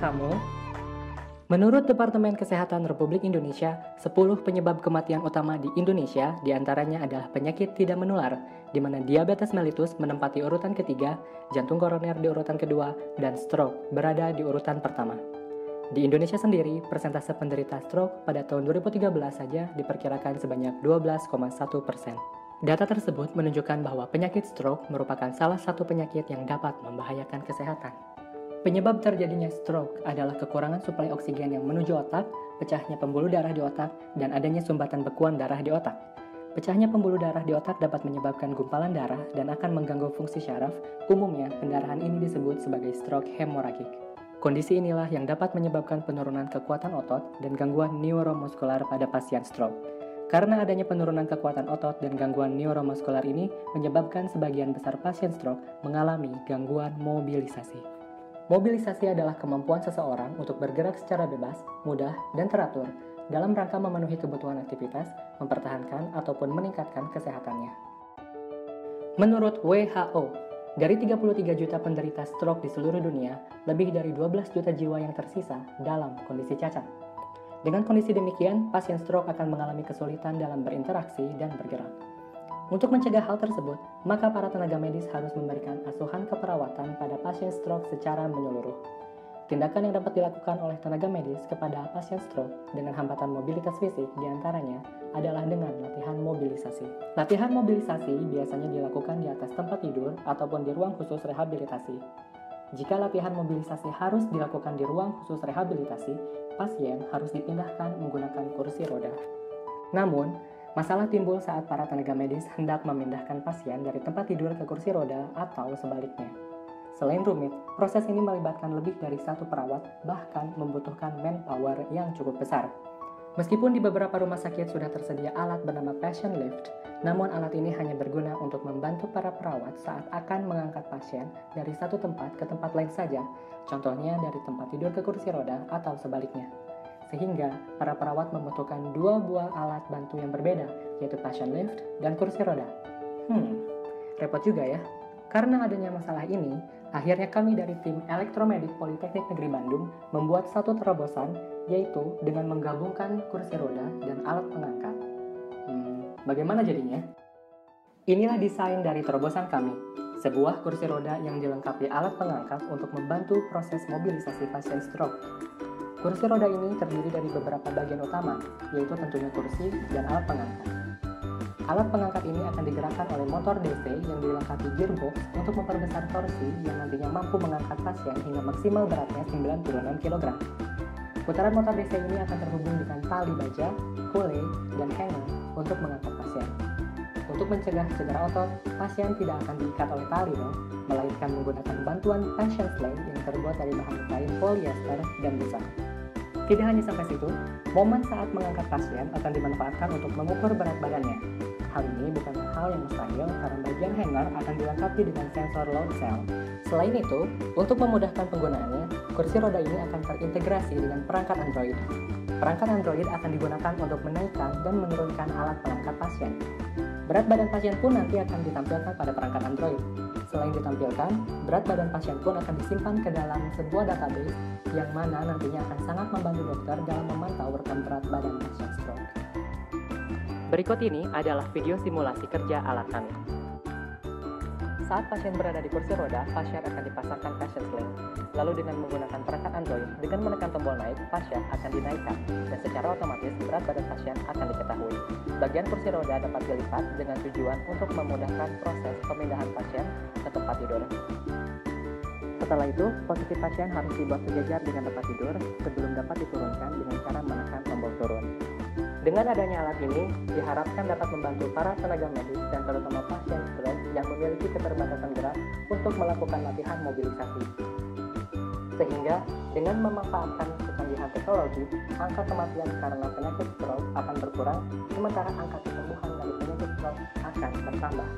kamu? Menurut Departemen Kesehatan Republik Indonesia, 10 penyebab kematian utama di Indonesia diantaranya adalah penyakit tidak menular, di mana diabetes mellitus menempati urutan ketiga, jantung koroner di urutan kedua, dan stroke berada di urutan pertama. Di Indonesia sendiri, persentase penderita stroke pada tahun 2013 saja diperkirakan sebanyak 12,1%. Data tersebut menunjukkan bahwa penyakit stroke merupakan salah satu penyakit yang dapat membahayakan kesehatan. Penyebab terjadinya stroke adalah kekurangan suplai oksigen yang menuju otak, pecahnya pembuluh darah di otak, dan adanya sumbatan bekuan darah di otak. Pecahnya pembuluh darah di otak dapat menyebabkan gumpalan darah dan akan mengganggu fungsi syaraf. Umumnya, pendarahan ini disebut sebagai stroke hemoragik. Kondisi inilah yang dapat menyebabkan penurunan kekuatan otot dan gangguan neuromuskular pada pasien stroke. Karena adanya penurunan kekuatan otot dan gangguan neuromuskular ini menyebabkan sebagian besar pasien stroke mengalami gangguan mobilisasi. Mobilisasi adalah kemampuan seseorang untuk bergerak secara bebas, mudah, dan teratur dalam rangka memenuhi kebutuhan aktivitas, mempertahankan ataupun meningkatkan kesehatannya. Menurut WHO, dari 33 juta penderita stroke di seluruh dunia, lebih dari 12 juta jiwa yang tersisa dalam kondisi cacat. Dengan kondisi demikian, pasien stroke akan mengalami kesulitan dalam berinteraksi dan bergerak. Untuk mencegah hal tersebut, maka para tenaga medis harus memberikan asuhan keperawatan pada pasien stroke secara menyeluruh. Tindakan yang dapat dilakukan oleh tenaga medis kepada pasien stroke dengan hambatan mobilitas fisik diantaranya adalah dengan latihan mobilisasi. Latihan mobilisasi biasanya dilakukan di atas tempat tidur ataupun di ruang khusus rehabilitasi. Jika latihan mobilisasi harus dilakukan di ruang khusus rehabilitasi, pasien harus dipindahkan menggunakan kursi roda. Namun, masalah timbul saat para tenaga medis hendak memindahkan pasien dari tempat tidur ke kursi roda atau sebaliknya. Selain rumit, proses ini melibatkan lebih dari satu perawat, bahkan membutuhkan manpower yang cukup besar. Meskipun di beberapa rumah sakit sudah tersedia alat bernama patient lift, namun alat ini hanya berguna untuk membantu para perawat saat akan mengangkat pasien dari satu tempat ke tempat lain saja, contohnya dari tempat tidur ke kursi roda atau sebaliknya. Sehingga para perawat membutuhkan dua buah alat bantu yang berbeda, yaitu patient lift dan kursi roda. Repot juga ya. Karena adanya masalah ini, akhirnya kami dari tim Elektromedik Politeknik Negeri Bandung membuat satu terobosan, yaitu dengan menggabungkan kursi roda dan alat pengangkat. Bagaimana jadinya? Inilah desain dari terobosan kami. Sebuah kursi roda yang dilengkapi alat pengangkat untuk membantu proses mobilisasi pasien stroke. Kursi roda ini terdiri dari beberapa bagian utama, yaitu tentunya kursi dan alat pengangkat. Alat pengangkat ini akan digerakkan oleh motor DC yang dilengkapi gearbox untuk memperbesar torsi yang nantinya mampu mengangkat pasien hingga maksimal beratnya 96 kg. Putaran motor DC ini akan terhubung dengan tali baja, kole, dan hanger untuk mengangkat pasien. Untuk mencegah cedera otot, pasien tidak akan diikat oleh tali, melainkan menggunakan bantuan tension sling yang terbuat dari bahan kain polyester dan busa. Tidak hanya sampai situ, momen saat mengangkat pasien akan dimanfaatkan untuk mengukur berat badannya. Hal ini bukan hal yang mustahil karena bagian hanger akan dilengkapi dengan sensor load cell. Selain itu, untuk memudahkan penggunaannya, kursi roda ini akan terintegrasi dengan perangkat Android. Perangkat Android akan digunakan untuk menaikkan dan menurunkan alat pengangkat pasien. Berat badan pasien pun nanti akan ditampilkan pada perangkat Android. Selain ditampilkan, berat badan pasien pun akan disimpan ke dalam sebuah database yang mana nantinya akan sangat membantu dokter dalam memantau rekam berat badan pasien stroke. Berikut ini adalah video simulasi kerja alat kami. Saat pasien berada di kursi roda, pasien akan dipasangkan patient sling. Lalu dengan menggunakan perangkat Android, dengan menekan tombol naik, pasien akan dinaikkan, dan secara otomatis berat badan pasien akan diketahui. Bagian kursi roda dapat dilipat dengan tujuan untuk memudahkan proses pemindahan pasien ke tempat tidur. Setelah itu, posisi pasien harus dibuat sejajar dengan tempat tidur sebelum dapat diturunkan dengan cara menekan tombol turun. Dengan adanya alat ini, diharapkan dapat membantu para tenaga medis dan terutama pasien stroke yang memiliki keterbatasan gerak untuk melakukan latihan mobilisasi. Sehingga, dengan memanfaatkan kecanggihan teknologi, angka kematian karena penyakit stroke akan berkurang, sementara angka kesembuhan dari penyakit stroke akan bertambah.